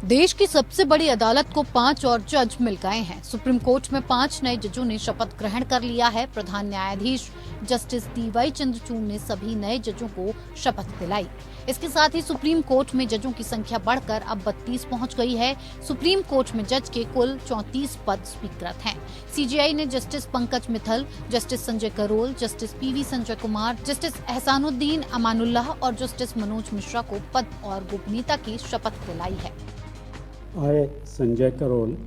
देश की सबसे बड़ी अदालत को 5 और जज मिल गए हैं। सुप्रीम कोर्ट में 5 नए जजों ने शपथ ग्रहण कर लिया है। प्रधान न्यायाधीश जस्टिस डीवाई चंद्रचूड़ ने सभी नए जजों को शपथ दिलाई। इसके साथ ही सुप्रीम कोर्ट में जजों की संख्या बढ़कर अब 32 पहुंच गई है। सुप्रीम कोर्ट में जज के कुल 34 पद स्वीकृत हैं। सीजेआई ने justice Pankaj Mittal, justice Sanjay Karol, justice PV Sanjay Kumar, justice Ahsanuddin Amanullah और जस्टिस मनोज मिश्रा को पद और गोपनीयता की शपथ दिलाई है। I, Sanjay Karol,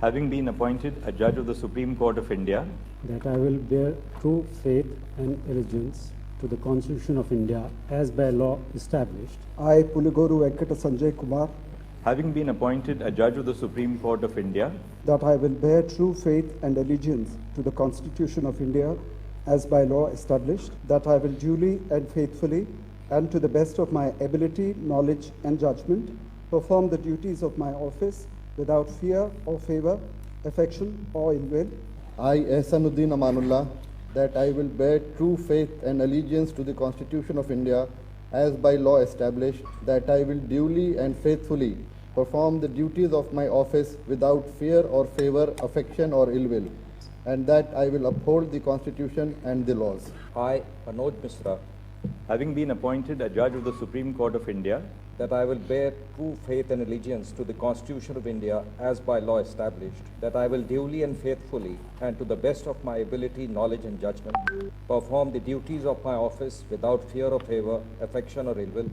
having been appointed a judge of the Supreme Court of India, that I will bear true faith and allegiance to the Constitution of India as by law established. I, Puligoru Venkata Sanjay Kumar, having been appointed a judge of the Supreme Court of India, that I will bear true faith and allegiance to the Constitution of India as by law established, that I will duly and faithfully and to the best of my ability, knowledge and judgment perform the duties of my office without fear or favor, affection or ill will. I, Ehsanuddin Amanullah, that I will bear true faith and allegiance to the Constitution of India as by law established, that I will duly and faithfully perform the duties of my office without fear or favor, affection or ill will, and that I will uphold the Constitution and the laws. I, Manoj Mishra, having been appointed a judge of the Supreme Court of India, that I will bear true faith and allegiance to the Constitution of India as by law established, that I will duly and faithfully and to the best of my ability, knowledge and judgment perform the duties of my office without fear or favor, affection or ill will.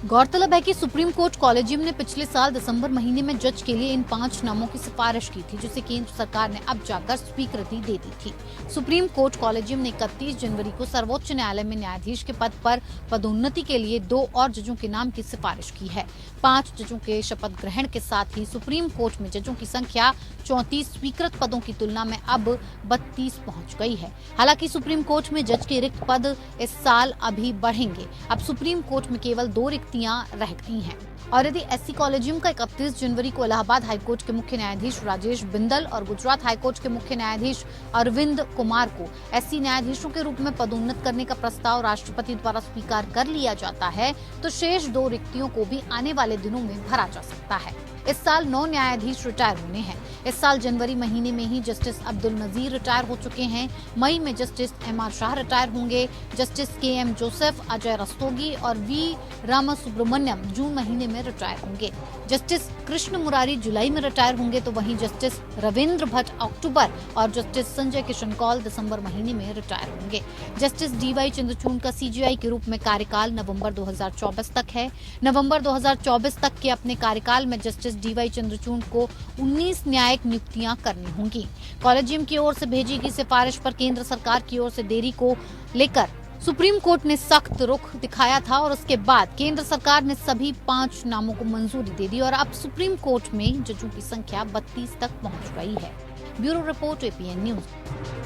गौरतलब है कि supreme court collegium ने पिछले साल दिसंबर महीने में जज के लिए इन 5 नामों की सिफारिश की थी, जिसे केंद्र सरकार ने अब जाकर स्वीकृति दे दी थी। सुप्रीम कोर्ट कॉलेजियम ने 31 जनवरी को सर्वोच्च न्यायालय में न्यायाधीश के पद पर पदोन्नति के लिए 2 और जजों के नाम की सिफारिश की है। 5 जजों के शपथ ग्रहण के साथ ही सुप्रीम कोर्ट में जजों की संख्या 34 स्वीकृत पदों की तुलना में अब 32 पहुंच गई है। हालांकि सुप्रीम कोर्ट में जज के रिक्त पद इस साल अभी बढ़ेंगे। अब सुप्रीम कोर्ट में केवल 2 रिक्तियां रह गई हैं। और यदि एससी कॉलेजियम का 31 जनवरी को इलाहाबाद हाईकोर्ट के मुख्य न्यायाधीश राजेश बिंदल और गुजरात हाईकोर्ट के मुख्य न्यायाधीश अरविंद कुमार को एससी न्यायाधीशों के रूप में पदोन्नत करने का प्रस्ताव राष्ट्रपति द्वारा स्वीकार कर लिया जाता है, तो शेष 2 रिक्तियों को भी आने वाले दिनों में भरा जा सकता है। इस साल 9 न्यायाधीश रिटायर होने हैं। इस साल जनवरी महीने में ही जस्टिस अब्दुल नजीर रिटायर हो चुके हैं। मई में जस्टिस एमआर शाह रिटायर होंगे। Justice K M Joseph, Ajay Rastogi और वी रामासुब्रमण्यम जून महीने में रिटायर होंगे। जस्टिस कृष्ण मुरारी जुलाई में रिटायर होंगे, तो वहीं जस्टिस रविंद्र भट्ट अक्टूबर और जस्टिस संजय किशन कौल दिसंबर महीने में रिटायर होंगे। जस्टिस डीवाई चंद्रचूड़ का सीजेआई के रूप में कार्यकाल नवंबर 2024 तक है। नवंबर 2024 तक के अपने कार्यकाल में जस्टिस डीवाई चंद्रचूड़ को 19 न्यायिक नियुक्तियां करनी होंगी। कॉलेजियम की ओर से भेजी गई सिफारिश पर केंद्र सरकार की ओर से देरी को लेकर सुप्रीम कोर्ट ने सख्त रुख दिखाया था और उसके बाद केंद्र सरकार ने सभी 5 नामों को मंजूरी दे दी और अब सुप्रीम कोर्ट में जजों की संख्या 32 तक पहुंच गई है। Bureau report APN news.